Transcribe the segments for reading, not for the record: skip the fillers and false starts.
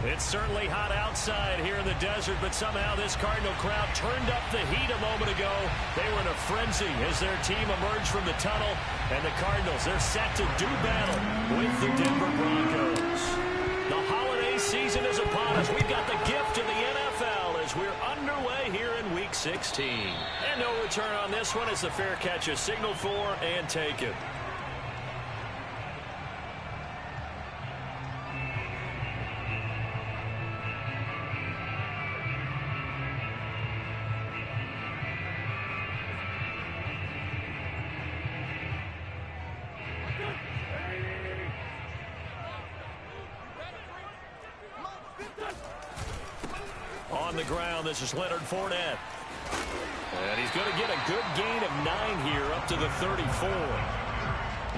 It's certainly hot outside here in the desert, but somehow this Cardinal crowd turned up the heat a moment ago. They were in a frenzy as their team emerged from the tunnel, and the Cardinals, they're set to do battle with the Denver Broncos. The holiday season is upon us. We've got the gift of the NFL as we're underway here in Week 16. And no return on this one as the fair catch is signaled for and taken. On the ground, this is Leonard Fournette. And he's going to get a good gain of 9 here up to the 34.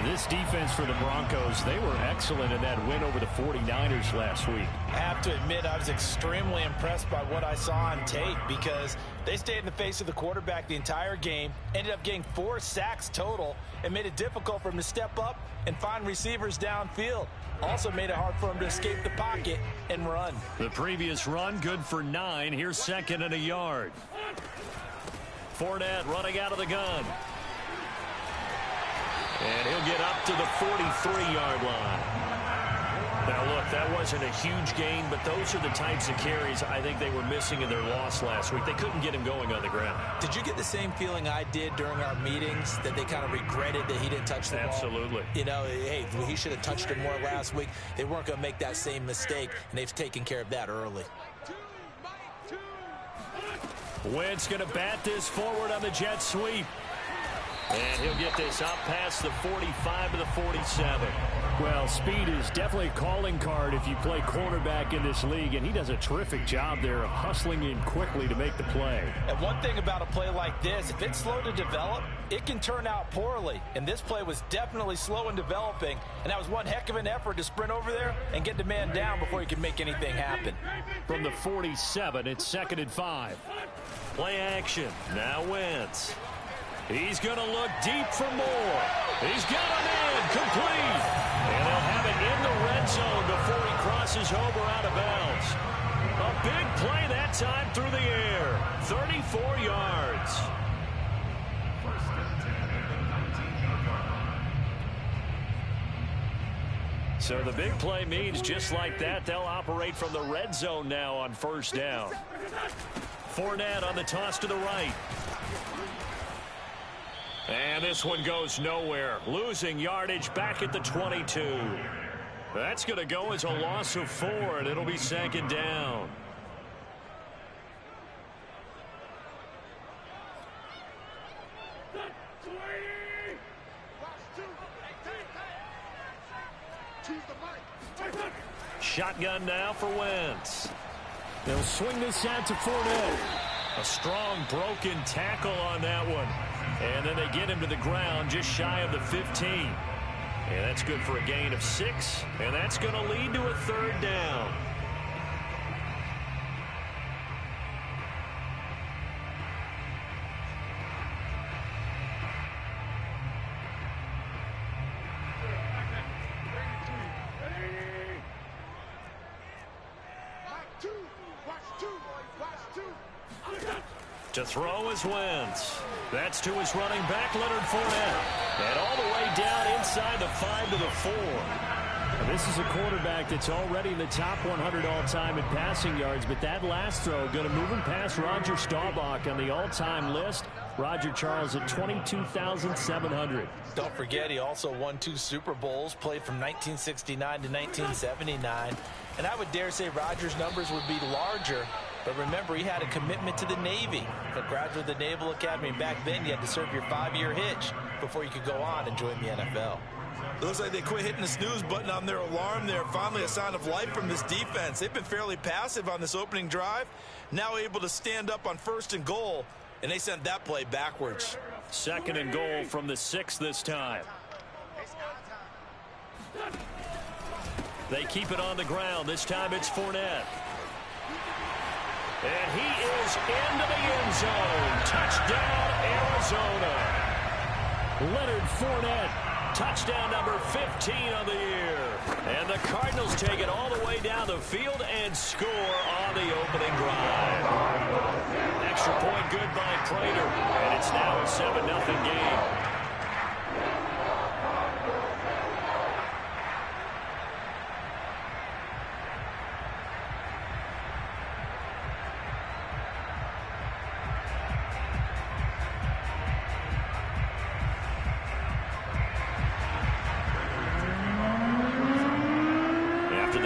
This defense for the Broncos, they were excellent in that win over the 49ers last week. I have to admit, I was extremely impressed by what I saw on tape because they stayed in the face of the quarterback the entire game, ended up getting 4 sacks total, and made it difficult for him to step up and find receivers downfield. Also made it hard for him to escape the pocket and run. The previous run, good for 9. Here's second and a yard. Fournette running out of the gun. And he'll get up to the 43-yard line. Now, look, that wasn't a huge gain, but those are the types of carries I think they were missing in their loss last week. They couldn't get him going on the ground. Did you get the same feeling I did during our meetings, that they kind of regretted that he didn't touch the ball? Absolutely. You know, hey, he should have touched it more last week. They weren't going to make that same mistake, and they've taken care of that early. Wentz going to bat this forward on the jet sweep. And he'll get this up past the 45 to the 47. Well, speed is definitely a calling card if you play cornerback in this league, and he does a terrific job there of hustling in quickly to make the play. And one thing about a play like this, if it's slow to develop, it can turn out poorly. And this play was definitely slow in developing, and that was one heck of an effort to sprint over there and get the man down before he could make anything happen. From the 47, it's 2nd and 5. Play action. Now Wentz. He's going to look deep for more. He's got a man complete. And they'll have it in the red zone before he crosses over out of bounds. A big play that time through the air. 34 yards. So the big play means just like that, they'll operate from the red zone now on first down. Fournette on the toss to the right. And this one goes nowhere. Losing yardage back at the 22. That's going to go as a loss of 4, and it'll be 2nd down. Shotgun now for Wentz. They'll swing this out to Fournette. A strong broken tackle on that one. And then they get him to the ground just shy of the 15. And that's good for a gain of 6. And that's going to lead to a 3rd down. To throw is Wentz. That's to his running back, Leonard Fournette. And all the way down inside the 5 to the 4. Now, this is a quarterback that's already in the top 100 all-time in passing yards, but that last throw going to move him past Roger Staubach on the all-time list. Roger Charles at 22,700. Don't forget, he also won 2 Super Bowls, played from 1969 to 1979. And I would dare say Roger's numbers would be larger. But remember, he had a commitment to the Navy. A graduate of the Naval Academy. Back then, you had to serve your 5-year hitch before you could go on and join the NFL. It looks like they quit hitting the snooze button on their alarm there. Finally, a sign of life from this defense. They've been fairly passive on this opening drive. Now able to stand up on 1st and goal, and they sent that play backwards. 2nd and goal from the 6 this time. They keep it on the ground. This time it's Fournette. And he is into the end zone. Touchdown, Arizona. Leonard Fournette Touchdown number 15 on the year. And the Cardinals take it all the way down the field and score on the opening drive. Extra point good by Prater. And it's now a 7-0 game.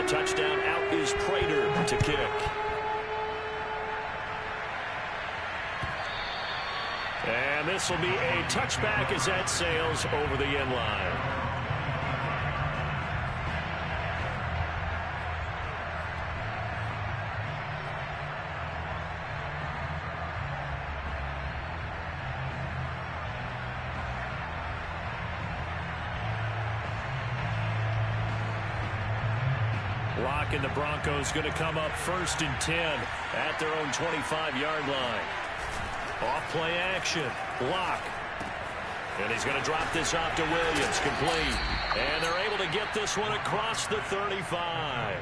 Touchdown, out is Prater to kick. And this will be a touchback as that sails over the end line. Lock and the Broncos going to come up 1st and 10 at their own 25-yard line. Off play action. Lock. And he's going to drop this off to Williams. Complete. And they're able to get this one across the 35.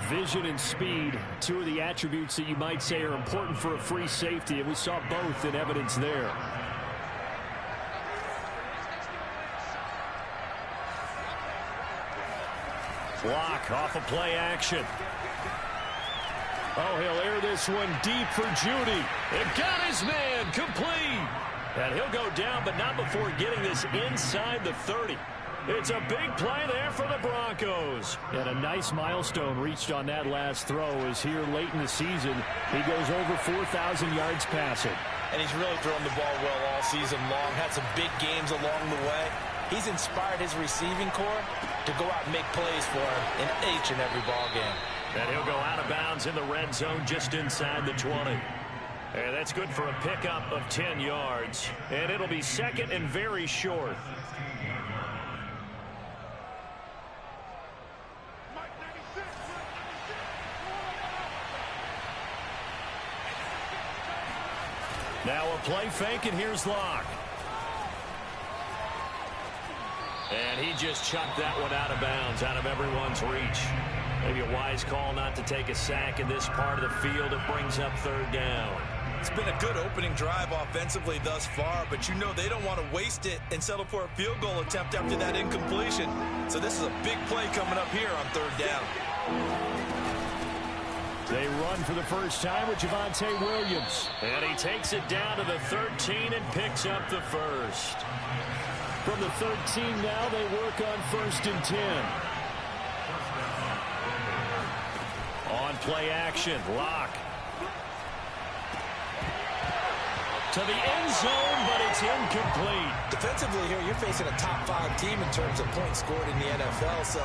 Vision and speed, two of the attributes that you might say are important for a free safety, and we saw both in evidence there. Block off a play action. Oh, he'll air this one deep for Judy. It got his man complete. And he'll go down, but not before getting this inside the 30. It's a big play there for the Broncos. And a nice milestone reached on that last throw as here late in the season, he goes over 4,000 yards passing. And he's really thrown the ball well all season long. Had some big games along the way. He's inspired his receiving corps to go out and make plays for him in each and every ball game. And he'll go out of bounds in the red zone just inside the 20. And that's good for a pickup of 10 yards. And it'll be 2nd and very short. Now a play fake, and here's Locke. And he just chucked that one out of bounds, out of everyone's reach. Maybe a wise call not to take a sack in this part of the field. It brings up 3rd down. It's been a good opening drive offensively thus far, but you know they don't want to waste it and settle for a field goal attempt after that incompletion. So this is a big play coming up here on 3rd down. They run for the first time with Javonte Williams. And he takes it down to the 13 and picks up the first. From the 13 now, they work on 1st and 10. On play action, Locke. To the end zone, but it's incomplete. Defensively here, you're facing a top 5 team in terms of points scored in the NFL. So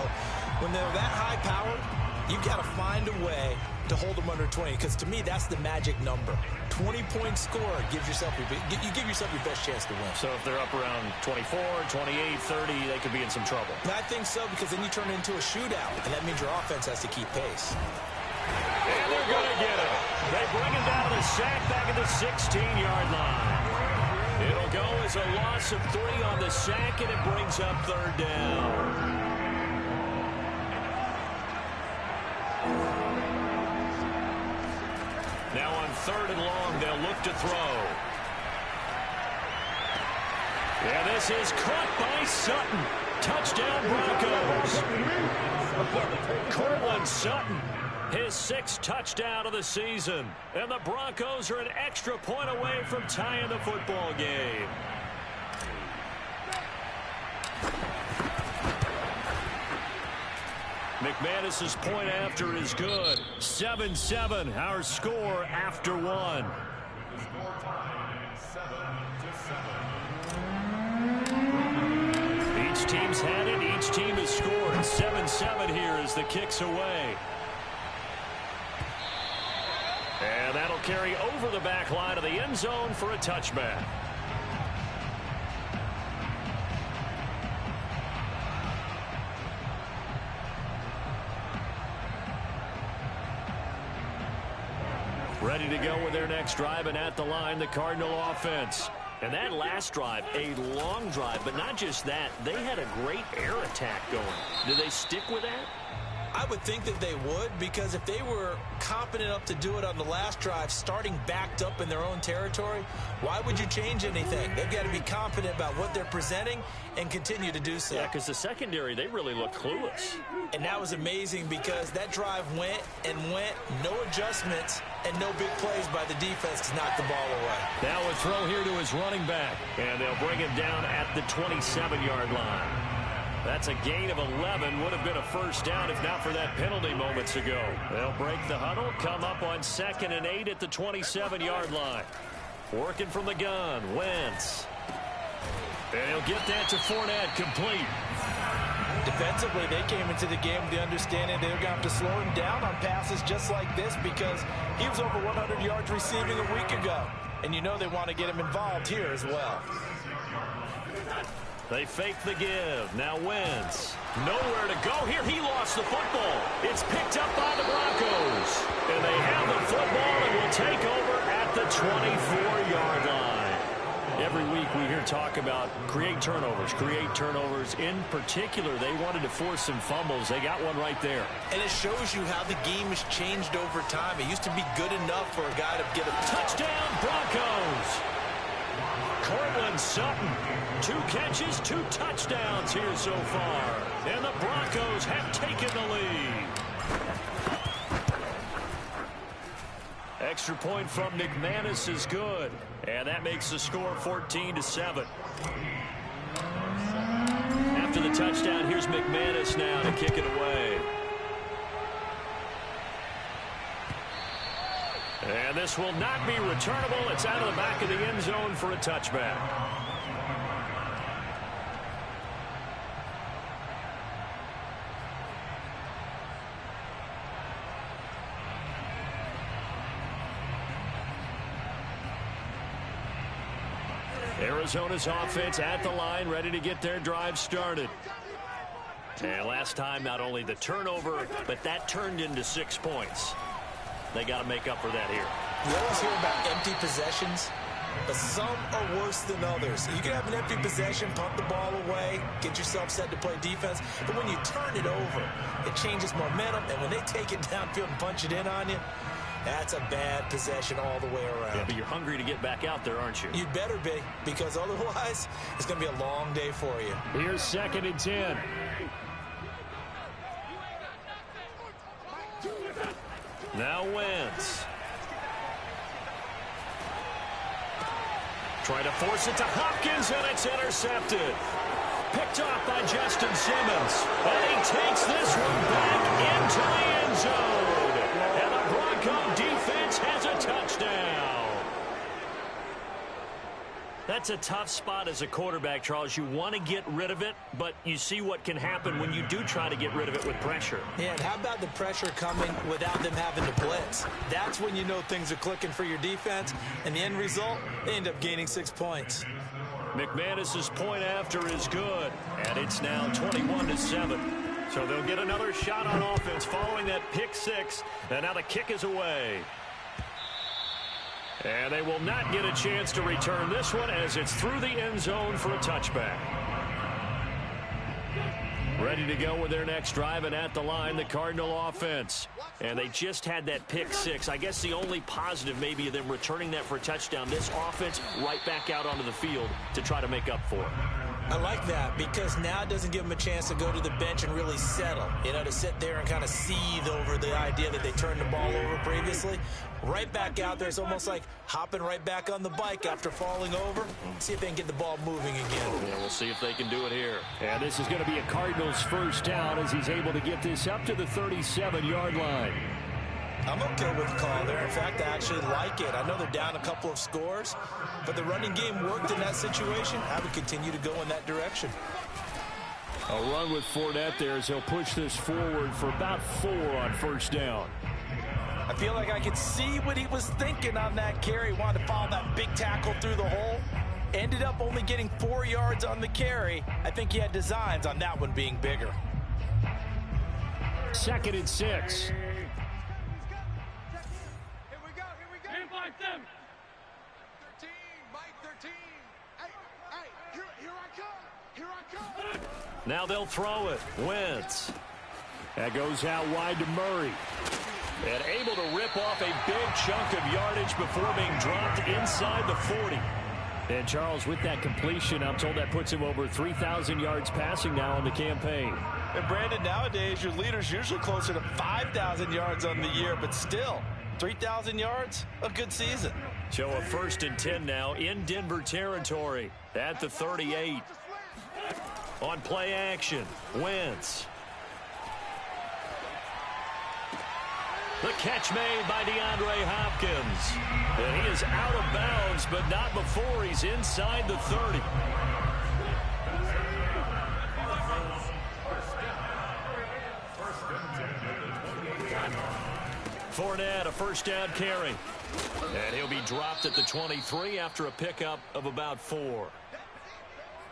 when they're that high-powered, you've got to find a way to hold them under 20, because to me, that's the magic number. 20-point score gives yourself you give yourself your best chance to win. So if they're up around 24, 28, 30, they could be in some trouble. I think so, because then you turn it into a shootout, and that means your offense has to keep pace. And they're going to get it. They bring him down to the sack back at the 16-yard line. It'll go as a loss of 3 on the sack, and it brings up 3rd down. Now on 3rd and long, they'll look to throw. Yeah, this is caught by Sutton. Touchdown, Broncos. Cortland Sutton, his 6th touchdown of the season. And the Broncos are an extra point away from tying the football game. McManus's point after is good. 7-7, our score after 1. Each team's had it. Each team has scored. 7-7 here as the kick's away. And that'll carry over the back line of the end zone for a touchback. Ready to go with their next drive, and at the line, the Cardinal offense. And that last drive, a long drive, but not just that. They had a great air attack going. Do they stick with that? I would think that they would, because if they were competent enough to do it on the last drive, starting backed up in their own territory, why would you change anything? They've got to be confident about what they're presenting and continue to do so. Yeah, because the secondary, they really look clueless. And that was amazing because that drive went and went, no adjustments, and no big plays by the defense to knock the ball away. Now a throw here to his running back. And they'll bring him down at the 27-yard line. That's a gain of 11. Would have been a first down if not for that penalty moments ago. They'll break the huddle, come up on 2nd and 8 at the 27-yard line. Working from the gun, Wentz. And he'll get that to Fournette, complete. Defensively, they came into the game with the understanding they were going to have to slow him down on passes just like this because he was over 100 yards receiving a week ago. And you know they want to get him involved here as well. They fake the give. Now Wentz. Nowhere to go here. He lost the football. It's picked up by the Broncos. And they have the football and will take over at the 24-yard line. Every week we hear talk about create turnovers. In particular, they wanted to force some fumbles. They got one right there. And it shows you how the game has changed over time. It used to be good enough for a guy to get a touchdown, Broncos. Cortland Sutton, 2 catches, 2 touchdowns here so far. And the Broncos have taken the lead. Extra point from McManus is good. And that makes the score 14-7. After the touchdown, here's McManus now to kick it away. And this will not be returnable. It's out of the back of the end zone for a touchback. Arizona's offense at the line, ready to get their drive started. And last time, not only the turnover, but that turned into 6 points. They got to make up for that here. You always hear about empty possessions, but some are worse than others. You can have an empty possession, punt the ball away, get yourself set to play defense, but when you turn it over, it changes momentum, and when they take it downfield and punch it in on you, that's a bad possession all the way around. Yeah, but you're hungry to get back out there, aren't you? You'd better be, because otherwise it's going to be a long day for you. Here's 2nd and 10. Now Wentz. Trying to force it to Hopkins, and it's intercepted. Picked off by Justin Simmons. And he takes this one back into the end zone. And the Bronco defense has a touchdown. That's a tough spot as a quarterback, Charles. You want to get rid of it, but you see what can happen when you do try to get rid of it with pressure. Yeah, and how about the pressure coming without them having to blitz? That's when you know things are clicking for your defense, and the end result, they end up gaining 6 points. McManus's point after is good, and it's now 21-7. So they'll get another shot on offense following that pick 6, and now the kick is away. And they will not get a chance to return this one as it's through the end zone for a touchback. Ready to go with their next drive, and at the line, the Cardinal offense. And they just had that pick 6. I guess the only positive maybe of them returning that for a touchdown. This offense right back out onto the field to try to make up for it. I like that because now it doesn't give them a chance to go to the bench and really settle. You know, to sit there and kind of seethe over the idea that they turned the ball over previously. Right back out there. It's almost like hopping right back on the bike after falling over. See if they can get the ball moving again. Yeah, we'll see if they can do it here. And this is going to be a Cardinals first down as he's able to get this up to the 37-yard line. I'm okay with the call there. In fact, I actually like it. I know they're down a couple of scores, but the running game worked in that situation. I would continue to go in that direction. A run with Fournette there as he'll push this forward for about 4 on first down. I feel like I could see what he was thinking on that carry. Wanted to follow that big tackle through the hole. Ended up only getting 4 yards on the carry. I think he had designs on that one being bigger. 2nd and 6. Now they'll throw it. Wentz. That goes out wide to Murray. And able to rip off a big chunk of yardage before being dropped inside the 40. And Charles, with that completion, I'm told that puts him over 3,000 yards passing now in the campaign. And Brandon, nowadays your leader's usually closer to 5,000 yards on the year, but still, 3,000 yards, a good season. So a 1st and 10 now in Denver territory at the 38. On play action, Wentz. The catch made by DeAndre Hopkins. And he is out of bounds, but not before he's inside the 30. Fournette, a first down carry. And he'll be dropped at the 23 after a pickup of about 4.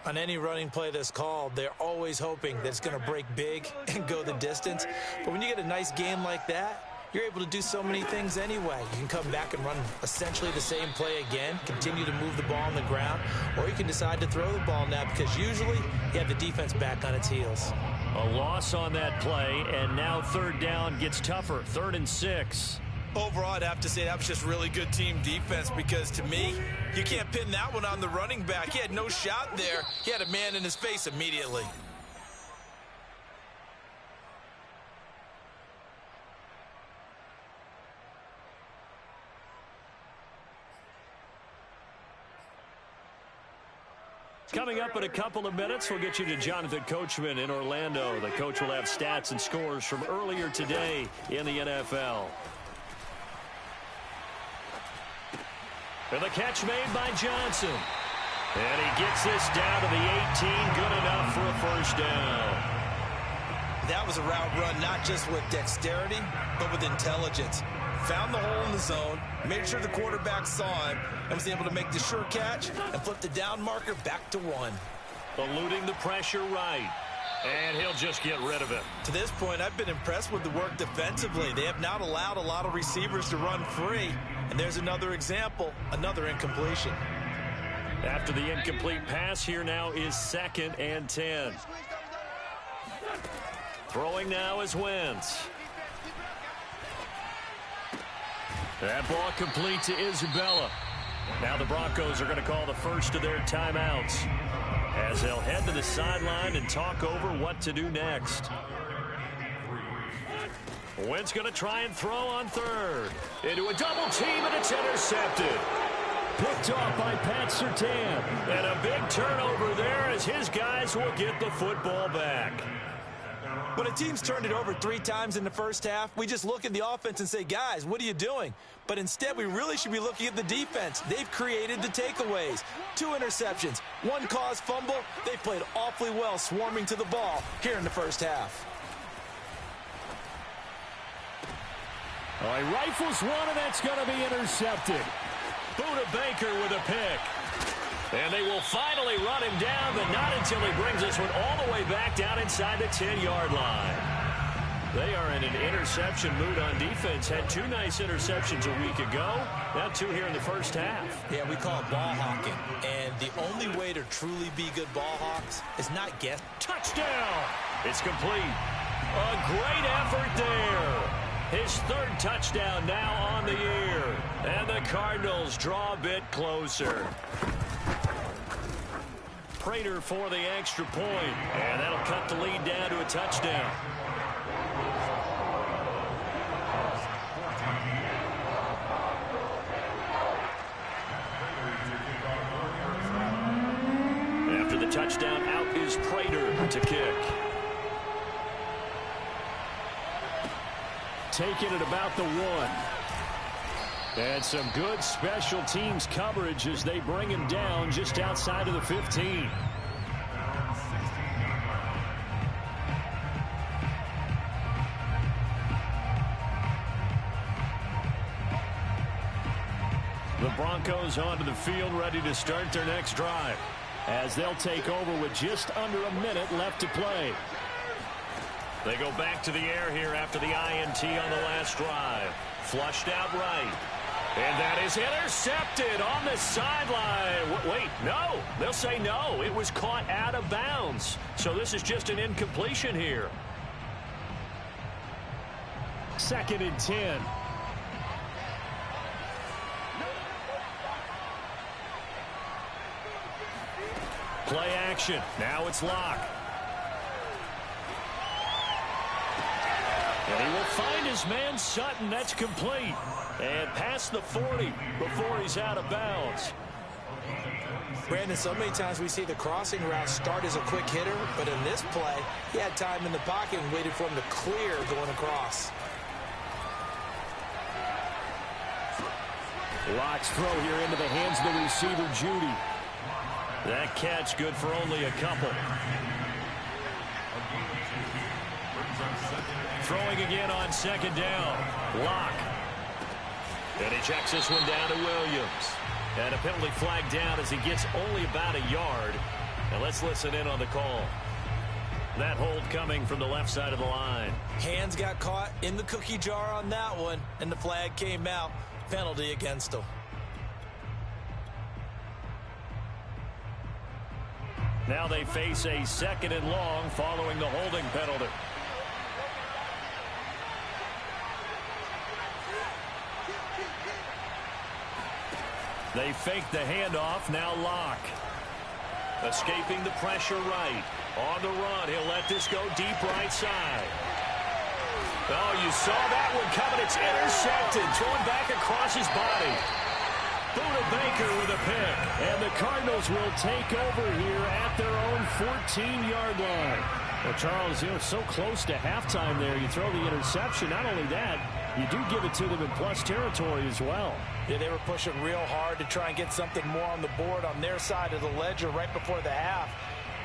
On any running play that's called, they're always hoping that it's going to break big and go the distance. But when you get a nice game like that, you're able to do so many things anyway. You can come back and run essentially the same play again, continue to move the ball on the ground, or you can decide to throw the ball now because usually you have the defense back on its heels. A loss on that play, and now 3rd down gets tougher. 3rd and 6. Overall, I'd have to say that was just really good team defense because, to me, you can't pin that one on the running back. He had no shot there. He had a man in his face immediately. Coming up in a couple of minutes, we'll get you to Jonathan Coachman in Orlando. The coach will have stats and scores from earlier today in the NFL. And the catch made by Johnson. And he gets this down to the 18, good enough for a first down. That was a route run not just with dexterity, but with intelligence. Found the hole in the zone, made sure the quarterback saw him, and was able to make the sure catch and flip the down marker back to 1. Eluding the pressure right. And he'll just get rid of it. To this point, I've been impressed with the work defensively. They have not allowed a lot of receivers to run free. And there's another example, another incompletion. After the incomplete pass, here now is 2nd and 10. Throwing now is Wentz. That ball complete to Isabella. Now the Broncos are going to call the first of their timeouts as they'll head to the sideline and talk over what to do next. Wentz going to try and throw on 3rd. Into a double team, and it's intercepted. Picked off by Pat Surtain. And a big turnover there as his guys will get the football back. When a team's turned it over 3 times in the first half, we just look at the offense and say, guys, what are you doing? But instead, we really should be looking at the defense. They've created the takeaways. 2 interceptions, 1 caused fumble. They played awfully well swarming to the ball here in the first half. Oh, he rifles one, and that's going to be intercepted. Buda Baker with a pick. And they will finally run him down, but not until he brings this one all the way back down inside the 10-yard line. They are in an interception mood on defense. Had 2 nice interceptions a week ago. Now 2 here in the first half. Yeah, we call it ball hawking. And the only way to truly be good ball hawks is not guess. Touchdown! It's complete. A great effort there. His 3rd touchdown now on the year. And the Cardinals draw a bit closer. Prater for the extra point. And that'll cut the lead down to a touchdown. After the touchdown, out is Prater to kick. Taking it about the 1. And some good special teams coverage as they bring him down just outside of the 15. The Broncos onto the field, ready to start their next drive. As they'll take over with just under a minute left to play. They go back to the air here after the INT on the last drive. Flushed out right. And that is intercepted on the sideline. Wait, no. They'll say no. It was caught out of bounds. So this is just an incompletion here. 2nd and 10. Play action. Now it's Locke. And he will find his man Sutton. That's complete. And past the 40 before he's out of bounds. Brandon, so many times we see the crossing route start as a quick hitter, but in this play, he had time in the pocket and waited for him to clear going across. Locke's throw here into the hands of the receiver, Judy. That catch good for only a couple. Throwing again on 2nd down. Locke. And he checks this one down to Williams. And a penalty flag down as he gets only about a yard. And let's listen in on the call. That hold coming from the left side of the line. Hands got caught in the cookie jar on that one, and the flag came out. Penalty against him. Now they face a 2nd and long following the holding penalty. They fake the handoff. Now Locke. Escaping the pressure right. On the run. He'll let this go deep right side. Oh, you saw that one coming. It's intercepted. Thrown back across his body. Buda Baker with a pick. And the Cardinals will take over here at their own 14-yard line. Well, Charles, you're so close to halftime there. You throw the interception. Not only that, you do give it to them in plus territory as well. Yeah, they were pushing real hard to try and get something more on the board on their side of the ledger right before the half.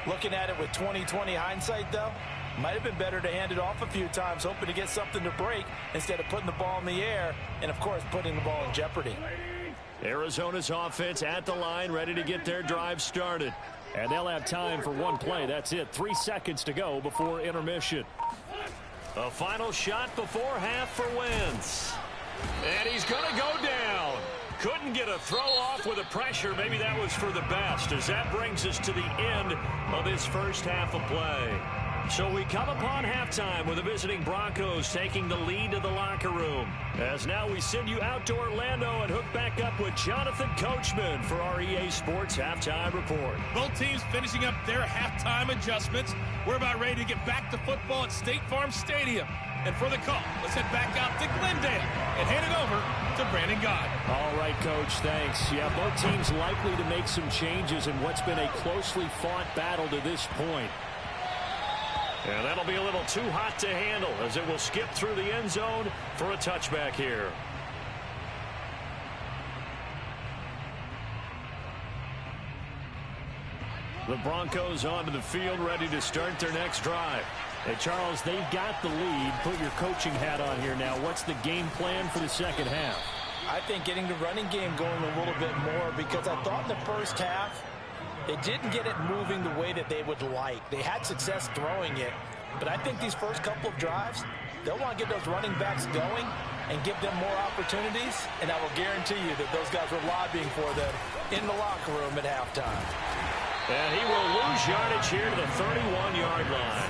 Looking at it with 20/20 hindsight, though, might have been better to hand it off a few times, hoping to get something to break instead of putting the ball in the air and, of course, putting the ball in jeopardy. Arizona's offense at the line, ready to get their drive started. And they'll have time for one play. That's it. 3 seconds to go before intermission. A final shot before half for Wentz. And he's going to go down. Couldn't get a throw off with the pressure. Maybe that was for the best, as that brings us to the end of his first half of play. So we come upon halftime with the visiting Broncos taking the lead to the locker room. As now we send you out to Orlando and hook back up with Jonathan Coachman for our EA Sports Halftime Report. Both teams finishing up their halftime adjustments. We're about ready to get back to football at State Farm Stadium. And for the call, let's head back out to Glendale and hand it over to Brandon Gaud. All right, Coach, thanks. Yeah, both teams likely to make some changes in what's been a closely fought battle to this point. And that'll be a little too hot to handle as it will skip through the end zone for a touchback here. The Broncos onto the field, ready to start their next drive. Hey, Charles, they've got the lead. Put your coaching hat on here now. What's the game plan for the second half? I think getting the running game going a little bit more, because I thought in the first half they didn't get it moving the way that they would like. They had success throwing it, but I think these first couple of drives, they'll want to get those running backs going and give them more opportunities, and I will guarantee you that those guys were lobbying for them in the locker room at halftime. And he will lose yardage here to the 31-yard line.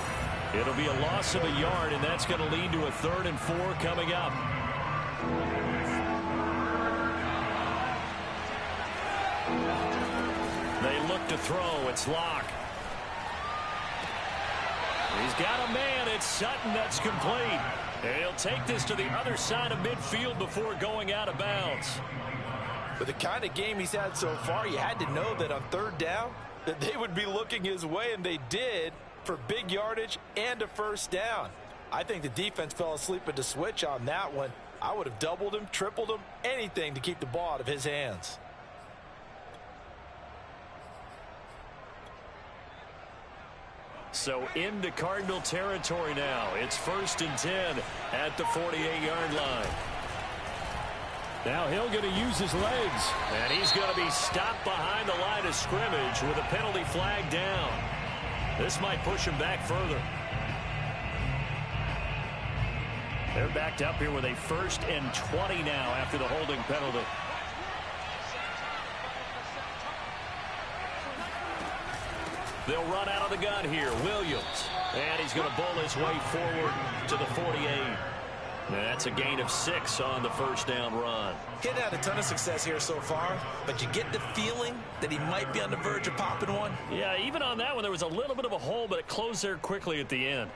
It'll be a loss of a yard, and that's going to lead to a 3rd and 4 coming up. They look to throw. It's Locke. He's got a man. It's Sutton. That's complete. And he'll take this to the other side of midfield before going out of bounds. With the kind of game he's had so far, you had to know that on 3rd down that they would be looking his way, and they did, for big yardage and a first down. I think the defense fell asleep at the switch on that one. I would have doubled him, tripled him, anything to keep the ball out of his hands. So into Cardinal territory now. It's 1st and 10 at the 48-yard line. Now Hill going to use his legs. And he's going to be stopped behind the line of scrimmage with a penalty flag down. This might push him back further. They're backed up here with a 1st and 20 now after the holding penalty. They'll run out of the gun here. Williams. And he's going to bowl his way forward to the 48. That's a gain of 6 on the first down run. He's had a ton of success here so far, but you get the feeling that he might be on the verge of popping one. Yeah, even on that one, there was a little bit of a hole, but it closed there quickly at the end.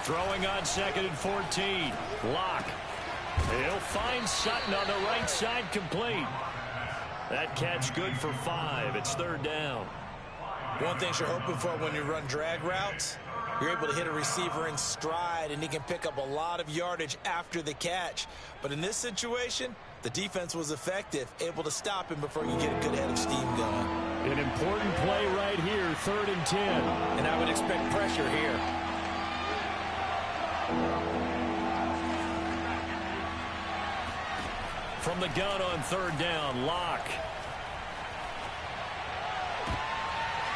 Throwing on 2nd and 14. Locke. He'll find Sutton on the right side, complete. That catch good for 5. It's 3rd down. One thing you're hoping for when you run drag routes, you're able to hit a receiver in stride, and he can pick up a lot of yardage after the catch. But in this situation, the defense was effective, able to stop him before you get a good head of steam going. An important play right here, 3rd and 10. And I would expect pressure here. From the gun on 3rd down, Locke.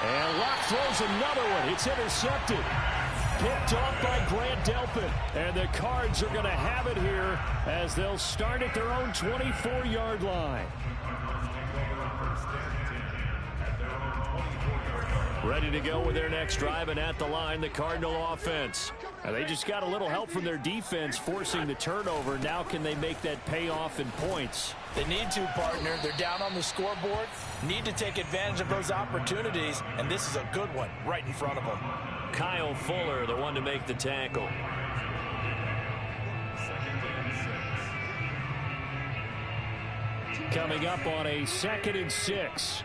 And Locke throws another one. It's intercepted. Picked off by Grant Delpit. And the Cards are going to have it here as they'll start at their own 24-yard line. Ready to go with their next drive, and at the line, the Cardinal offense. Now, they just got a little help from their defense forcing the turnover. Now can they make that pay off in points? They need to, partner. They're down on the scoreboard. Need to take advantage of those opportunities, and this is a good one right in front of them. Kyle Fuller, the one to make the tackle. Coming up on a 2nd and 6.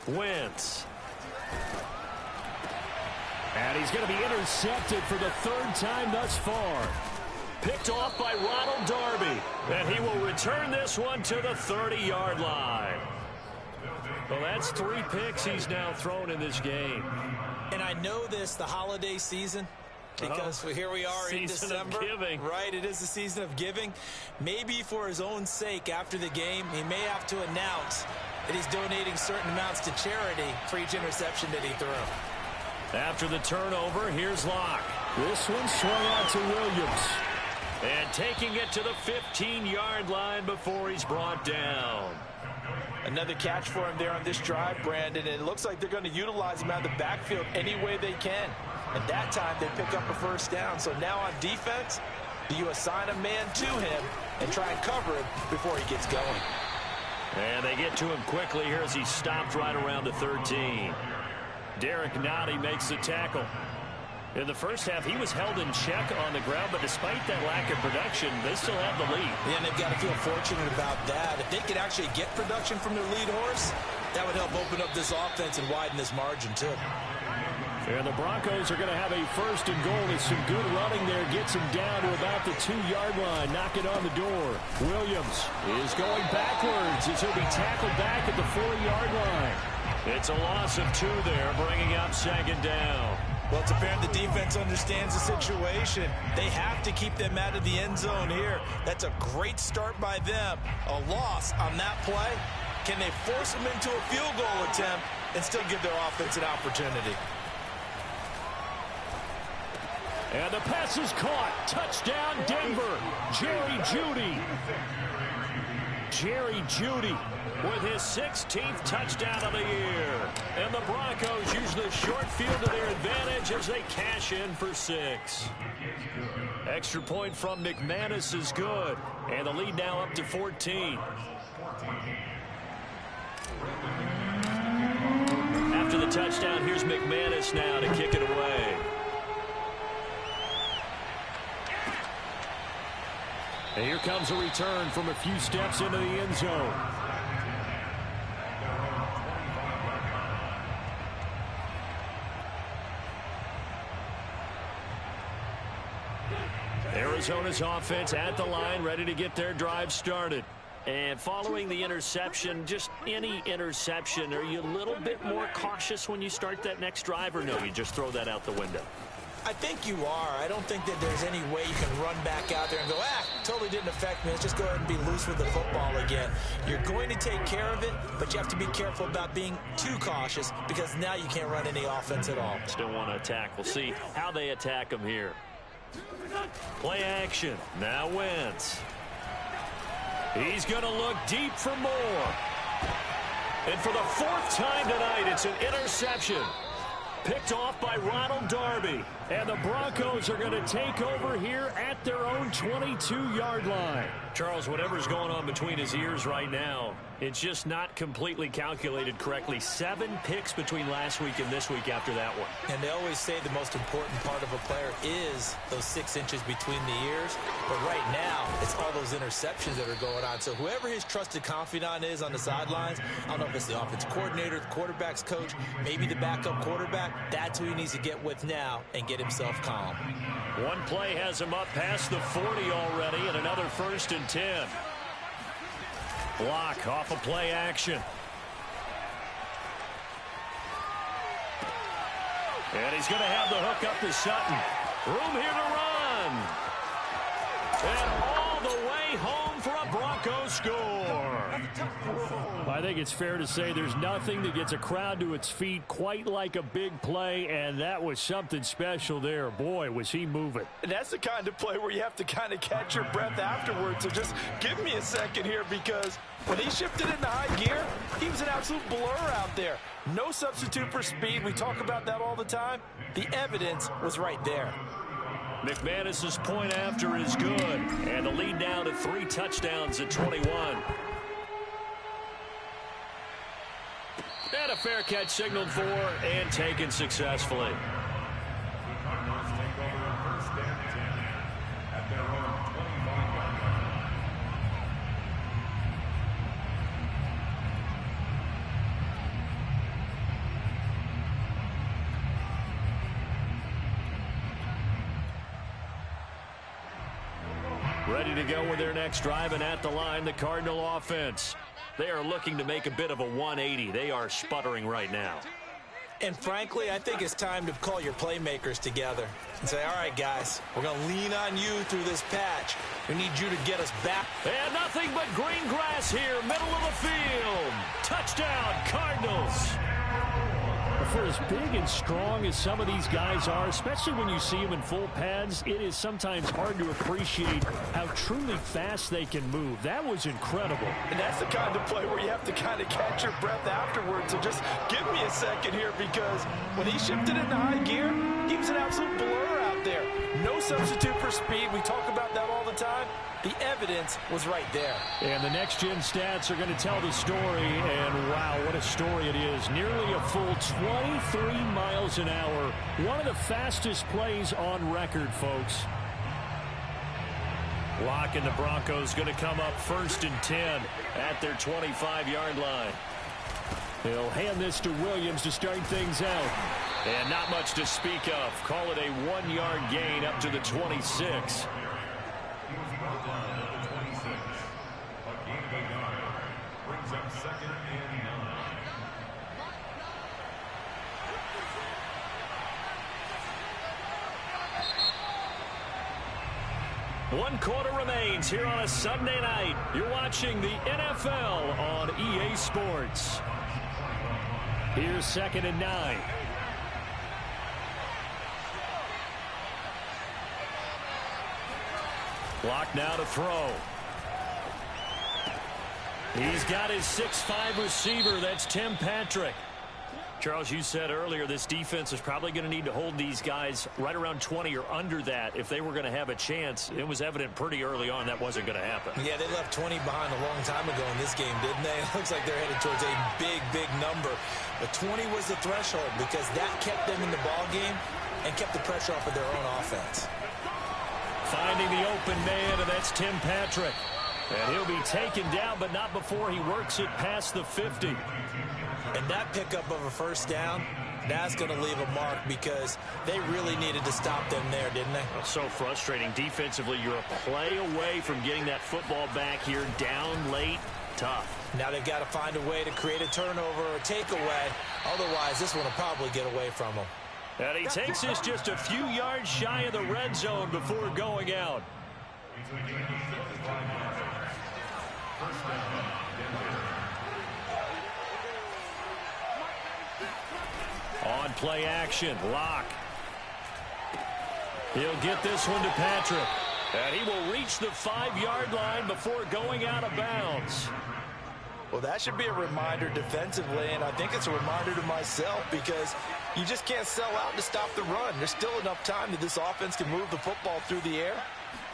Wentz. And he's going to be intercepted for the 3rd time thus far. Picked off by Ronald Darby. And he will return this one to the 30-yard line. Well, that's 3 picks he's now thrown in this game. And I know this, the holiday season, because here we are in December. Of giving. Right, it is the season of giving. Maybe for his own sake after the game, he may have to announce that he's donating certain amounts to charity for each interception that he threw. After the turnover, here's Locke. This one swung out to Williams. And taking it to the 15-yard line before he's brought down. Another catch for him there on this drive, Brandon. And it looks like they're going to utilize him out of the backfield any way they can. And that time they pick up a 1st down. So now on defense, do you assign a man to him and try and cover him before he gets going? And they get to him quickly here as he stopped right around the 13. Derek Nottie makes the tackle. In the first half, he was held in check on the ground, but despite that lack of production, they still have the lead. Yeah, and they've got to feel fortunate about that. If they could actually get production from their lead horse, that would help open up this offense and widen this margin, too. And the Broncos are going to have a 1st and goal. With some good running there, gets him down to about the 2-yard line, knocking on the door. Williams is going backwards as he'll be tackled back at the 4-yard line. It's a loss of 2 there, bringing up 2nd down. Well, it's apparent the defense understands the situation. They have to keep them out of the end zone here. That's a great start by them. A loss on that play. Can they force them into a field goal attempt and still give their offense an opportunity? And the pass is caught. Touchdown, Denver. Jerry Jeudy. Jerry Jeudy with his 16th touchdown of the year. And the Broncos use the short field to their advantage as they cash in for 6. Extra point from McManus is good. And the lead now up to 14. After the touchdown, here's McManus now to kick it away. And here comes a return from a few steps into the end zone. Arizona's offense at the line, ready to get their drive started. And following the interception, just any interception, are you a little bit more cautious when you start that next drive, or no, you just throw that out the window? I think you are. I don't think that there's any way you can run back out there and go, totally didn't affect me. Let's just go ahead and be loose with the football again. You're going to take care of it, but you have to be careful about being too cautious because now you can't run any offense at all. Still want to attack. We'll see how they attack them here. Play action. Now Wentz. He's going to look deep for more. And for the fourth time tonight, it's an interception. Picked off by Ronald Darby. And the Broncos are going to take over here at their own 22-yard line. Charles, whatever's going on between his ears right now, it's just not completely calculated correctly. 7 picks between last week and this week after that one. And they always say the most important part of a player is those 6 inches between the ears. But right now, it's all those interceptions that are going on. So whoever his trusted confidant is on the sidelines, I don't know if it's the offensive coordinator, the quarterback's coach, maybe the backup quarterback, that's who he needs to get with now and get himself calm. One play has him up past the 40 already, and another 1st and 10. Block off of play action. And he's going to have the hook up to Sutton. Room here to run. And all the way home for a Broncos score. I think it's fair to say there's nothing that gets a crowd to its feet quite like a big play, and that was something special there. Boy, was he moving. And that's the kind of play where you have to kind of catch your breath afterwards. So just give me a second here, because when he shifted into high gear, he was an absolute blur out there. No substitute for speed. We talk about that all the time. The evidence was right there. McManus's point after is good, and the lead now to 3 touchdowns at 21. And a fair catch signaled for and taken successfully. Ready to go with their next drive, and at the line, the Cardinal offense. They are looking to make a bit of a 180. They are sputtering right now. And frankly, I think it's time to call your playmakers together and say, all right, guys, we're going to lean on you through this patch. We need you to get us back. And nothing but green grass here, middle of the field. Touchdown, Cardinals. For as big and strong as some of these guys are, especially when you see them in full pads, it is sometimes hard to appreciate how truly fast they can move. That was incredible. And that's the kind of play where you have to kind of catch your breath afterwards. So just give me a second here, because when he shifted into high gear, he was an absolute blur out there. No substitute for speed. We talk about that all the time. The evidence was right there. And the next-gen stats are going to tell the story, and wow, what a story it is. Nearly a full 23 miles an hour. One of the fastest plays on record, folks. Lock and the Broncos going to come up 1st and 10 at their 25-yard line. They'll hand this to Williams to start things out. And not much to speak of. Call it a 1-yard gain up to the 26. One quarter remains here on a Sunday night. You're watching the NFL on EA Sports. Here's 2nd and 9. Block now to throw. He's got his 6'5" receiver. That's Tim Patrick. Charles, you said earlier this defense is probably going to need to hold these guys right around 20 or under that if they were going to have a chance. It was evident pretty early on that wasn't going to happen. Yeah, they left 20 behind a long time ago in this game, didn't they? It looks like they're headed towards a big, big number. But 20 was the threshold because that kept them in the ball game and kept the pressure off of their own offense. Finding the open man, and that's Tim Patrick. And he'll be taken down, but not before he works it past the 50. And that pickup of a 1st down That's going to leave a mark because they really needed to stop them there, didn't they? Well, so frustrating. Defensively, you're a play away from getting that football back here. Down late, tough. Now they've got to find a way to create a turnover or a takeaway. Otherwise, this one will probably get away from them. And he takes us just a few yards shy of the red zone before going out. On play action, Locke. He'll get this one to Patrick. And he will reach the 5-yard line before going out of bounds. Well, that should be a reminder defensively, and I think it's a reminder to myself because you just can't sell out to stop the run. There's still enough time that this offense can move the football through the air,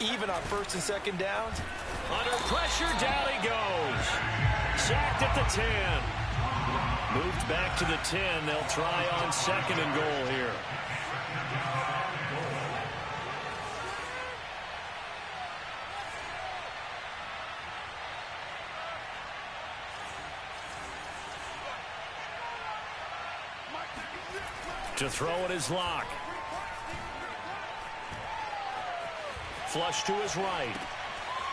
even on first and second downs. Under pressure, down he goes. Sacked at the 10. Moved back to the 10. They'll try on 2nd and goal here. To throw it is Locke. Flush to his right.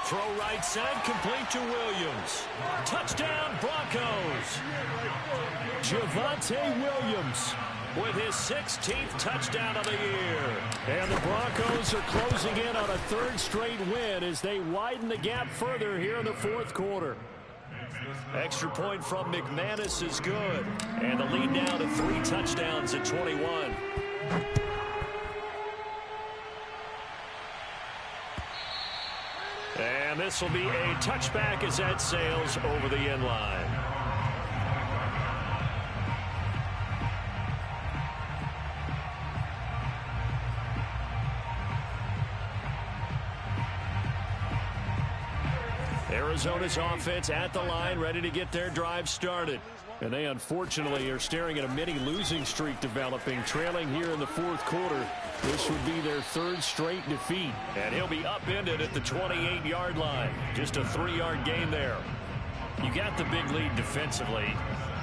Throw right side, complete to Williams. Touchdown, Broncos. Javonte Williams with his 16th touchdown of the year. And the Broncos are closing in on a 3rd straight win as they widen the gap further here in the 4th quarter. Extra point from McManus is good. And the lead now to 3 touchdowns at 21. And this will be a touchback as that sails over the end line. Arizona's offense at the line, ready to get their drive started. And they unfortunately are staring at a mini losing streak developing, trailing here in the 4th quarter. This would be their 3rd straight defeat. And he'll be upended at the 28-yard line. Just a 3-yard gain there. You got the big lead defensively.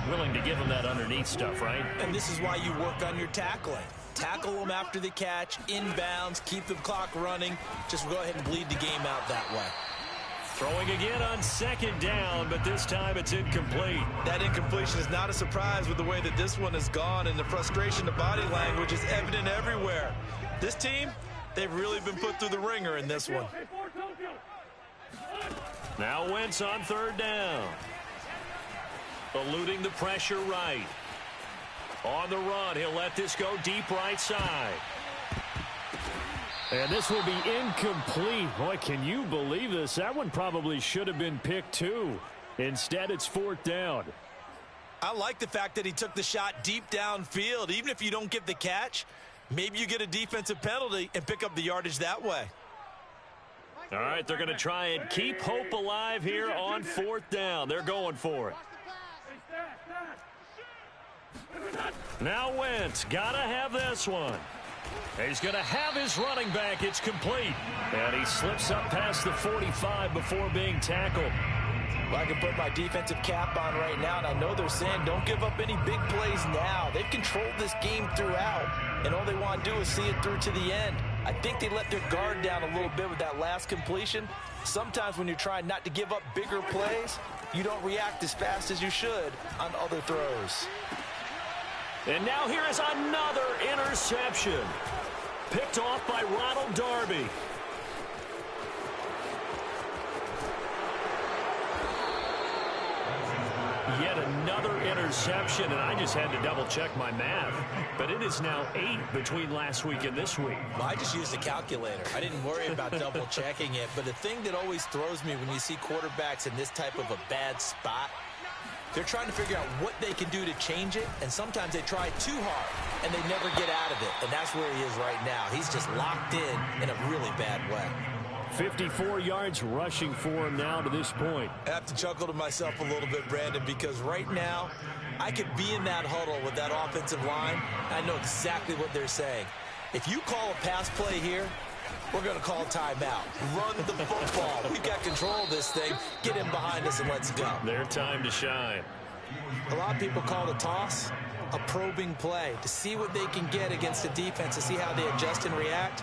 Willing to give them that underneath stuff, right? And this is why you work on your tackling. Tackle them after the catch, inbounds, keep the clock running. Just go ahead and bleed the game out that way. Throwing again on 2nd down, but this time it's incomplete. That incompletion is not a surprise with the way that this one has gone, and the frustration, the body language is evident everywhere. This team, they've really been put through the ringer in this one. Now Wentz on 3rd down. Eluding the pressure right. On the run, he'll let this go deep right side. And this will be incomplete. Boy, can you believe this? That one probably should have been picked too. Instead, it's 4th down. I like the fact that he took the shot deep downfield. Even if you don't get the catch, maybe you get a defensive penalty and pick up the yardage that way. All right, they're going to try and keep hope alive here on 4th down. They're going for it. Now Wentz, got to have this one. He's going to have his running back. It's complete. And he slips up past the 45 before being tackled. Well, I can put my defensive cap on right now, and I know they're saying don't give up any big plays now. They've controlled this game throughout, and all they want to do is see it through to the end. I think they let their guard down a little bit with that last completion. Sometimes when you're trying not to give up bigger plays, you don't react as fast as you should on other throws. And now here is another interception. Picked off by Ronald Darby. Yet another interception, and I just had to double-check my math. But it is now 8 between last week and this week. Well, I just used a calculator. I didn't worry about double-checking it. But the thing that always throws me when you see quarterbacks in this type of a bad spot, they're trying to figure out what they can do to change it, and sometimes they try too hard, and they never get out of it. And that's where he is right now. He's just locked in a really bad way. 54 yards rushing for him now to this point. I have to chuckle to myself a little bit, Brandon, because right now I could be in that huddle with that offensive line. I know exactly what they're saying. If you call a pass play here, we're going to call a timeout. Run the football. We've got control of this thing. Get in behind us and let's go. Their time to shine. A lot of people call it a toss. a probing play to see what they can get against the defense, to see how they adjust and react.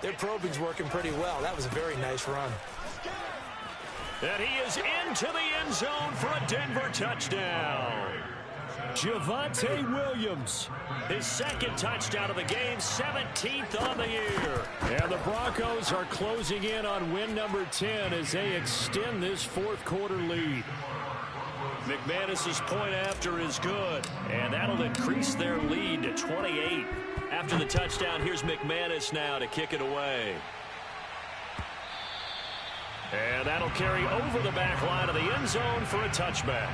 Their probing's working pretty well. That was a very nice run. And he is into the end zone for a Denver touchdown. Javonte Williams, his second touchdown of the game, 17th on the year. And the Broncos are closing in on win number 10 as they extend this fourth quarter lead. McManus's point after is good, and that'll increase their lead to 28. After the touchdown, here's McManus now to kick it away. And that'll carry over the back line of the end zone for a touchback.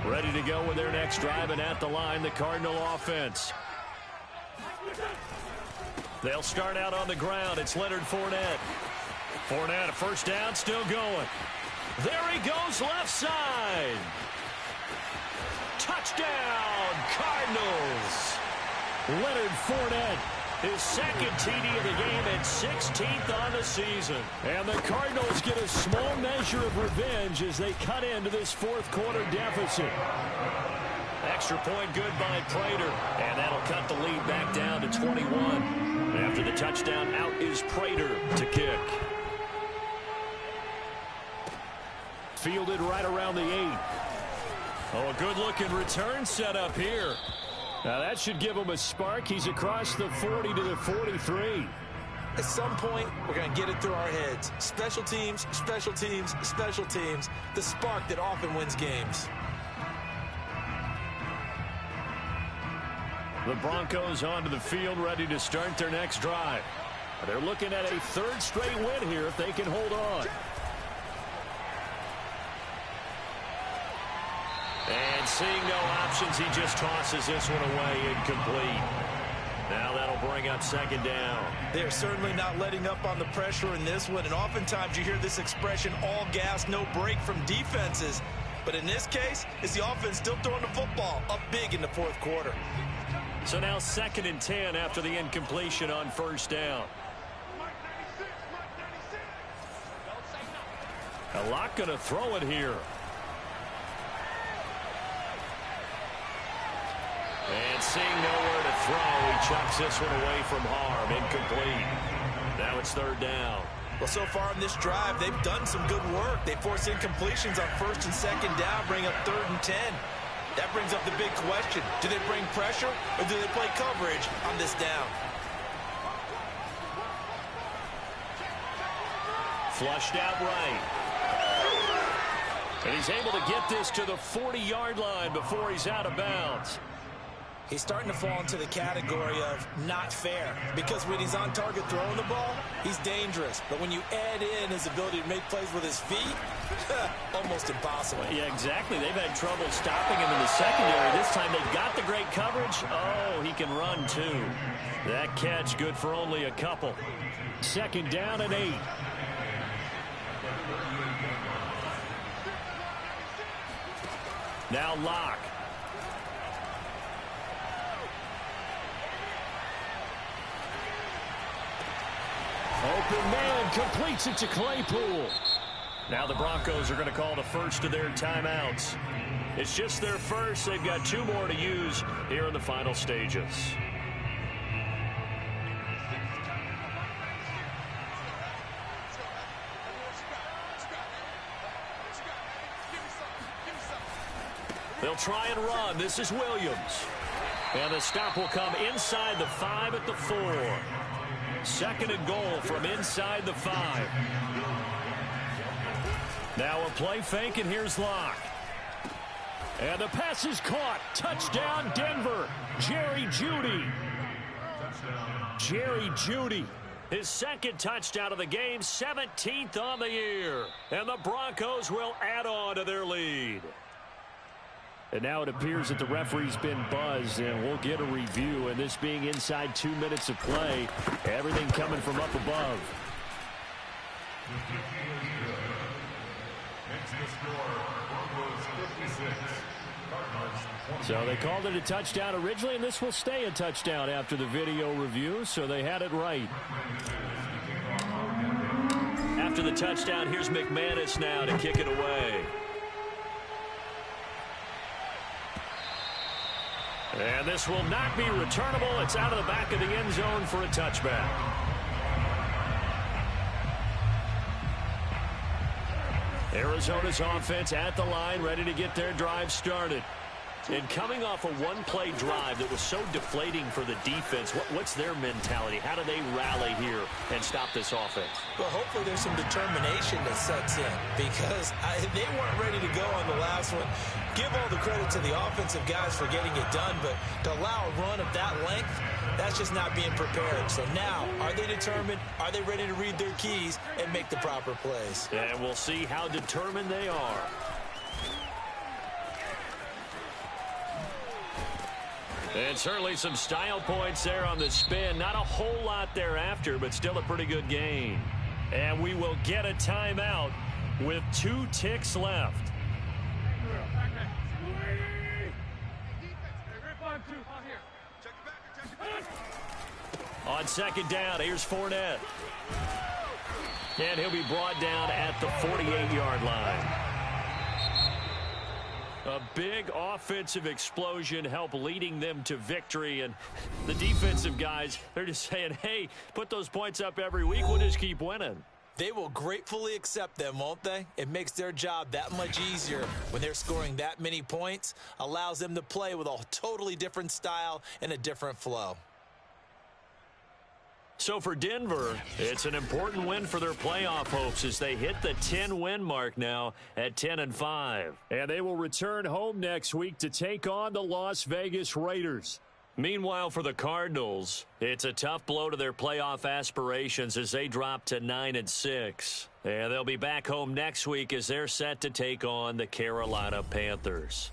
Ready to go with their next drive, and at the line, the Cardinal offense. They'll start out on the ground. It's Leonard Fournette. Fournette, a first down, still going. There he goes, left side. Touchdown, Cardinals. Leonard Fournette, his second TD of the game and 16th on the season. And the Cardinals get a small measure of revenge as they cut into this fourth quarter deficit. Extra point good by Prater, and that'll cut the lead back down to 21. After the touchdown, out is Prater to kick. Fielded right around the 8. Oh, a good-looking return set up here. Now that should give him a spark. He's across the 40 to the 43. At some point, we're going to get it through our heads. Special teams, special teams, special teams. The spark that often wins games. The Broncos onto the field, ready to start their next drive. They're looking at a third straight win here if they can hold on. And seeing no options, he just tosses this one away, incomplete. Now that'll bring up second down. They're certainly not letting up on the pressure in this one, and oftentimes you hear this expression, all gas, no break from defenses. But in this case, it's the offense still throwing the football up big in the fourth quarter. So now 2nd and 10 after the incompletion on first down. A lot going to throw it here. And seeing nowhere to throw, he chucks this one away from harm. Incomplete. Now it's third down. Well, so far in this drive, they've done some good work. They force incompletions on first and second down, bring up 3rd and 10. That brings up the big question. Do they bring pressure or do they play coverage on this down? Flushed out right. And he's able to get this to the 40-yard line before he's out of bounds. He's starting to fall into the category of not fair, because when he's on target throwing the ball, he's dangerous. But when you add in his ability to make plays with his feet, almost impossible. Yeah, exactly. They've had trouble stopping him in the secondary. This time they've got the great coverage. Oh, he can run too. That catch good for only a couple. 2nd down and 8. Now Locke. Open man completes it to Claypool. Now the Broncos are going to call the first of their timeouts. It's just their first. They've got 2 more to use here in the final stages. They'll try and run. This is Williams. And the stop will come inside the 5 at the 4. 2nd and goal from inside the 5. Now a play fake, and here's Locke. And the pass is caught. Touchdown, Denver. Jerry Jeudy. Jerry Jeudy. His 2nd touchdown of the game, 17th on the year. And the Broncos will add on to their lead. And now it appears that the referee's been buzzed, and we'll get a review. And this being inside 2 minutes of play, everything coming from up above. Makes the score, Broncos 56, So they called it a touchdown originally, and this will stay a touchdown after the video review, so they had it right. After the touchdown, here's McManus now to kick it away. And this will not be returnable. It's out of the back of the end zone for a touchback. Arizona's offense at the line, ready to get their drive started. And coming off a one-play drive that was so deflating for the defense, what's their mentality? How do they rally here and stop this offense? Well, hopefully there's some determination that sets in because they weren't ready to go on the last one. Give all the credit to the offensive guys for getting it done, but to allow a run of that length, that's just not being prepared. So now, are they determined? Are they ready to read their keys and make the proper plays? And we'll see how determined they are. And certainly some style points there on the spin. Not a whole lot thereafter, but still a pretty good game. And we will get a timeout with 2 ticks left. On second down, here's Fournette. And he'll be brought down at the 48-yard line. A big offensive explosion helped leading them to victory. And the defensive guys, they're just saying, hey, put those points up every week. We'll just keep winning. They will gratefully accept them, won't they? It makes their job that much easier when they're scoring that many points. Allows them to play with a totally different style and a different flow. So for Denver, it's an important win for their playoff hopes as they hit the 10-win mark now at 10-5. And they will return home next week to take on the Las Vegas Raiders. Meanwhile, for the Cardinals, it's a tough blow to their playoff aspirations as they drop to 9-6. And they'll be back home next week as they're set to take on the Carolina Panthers.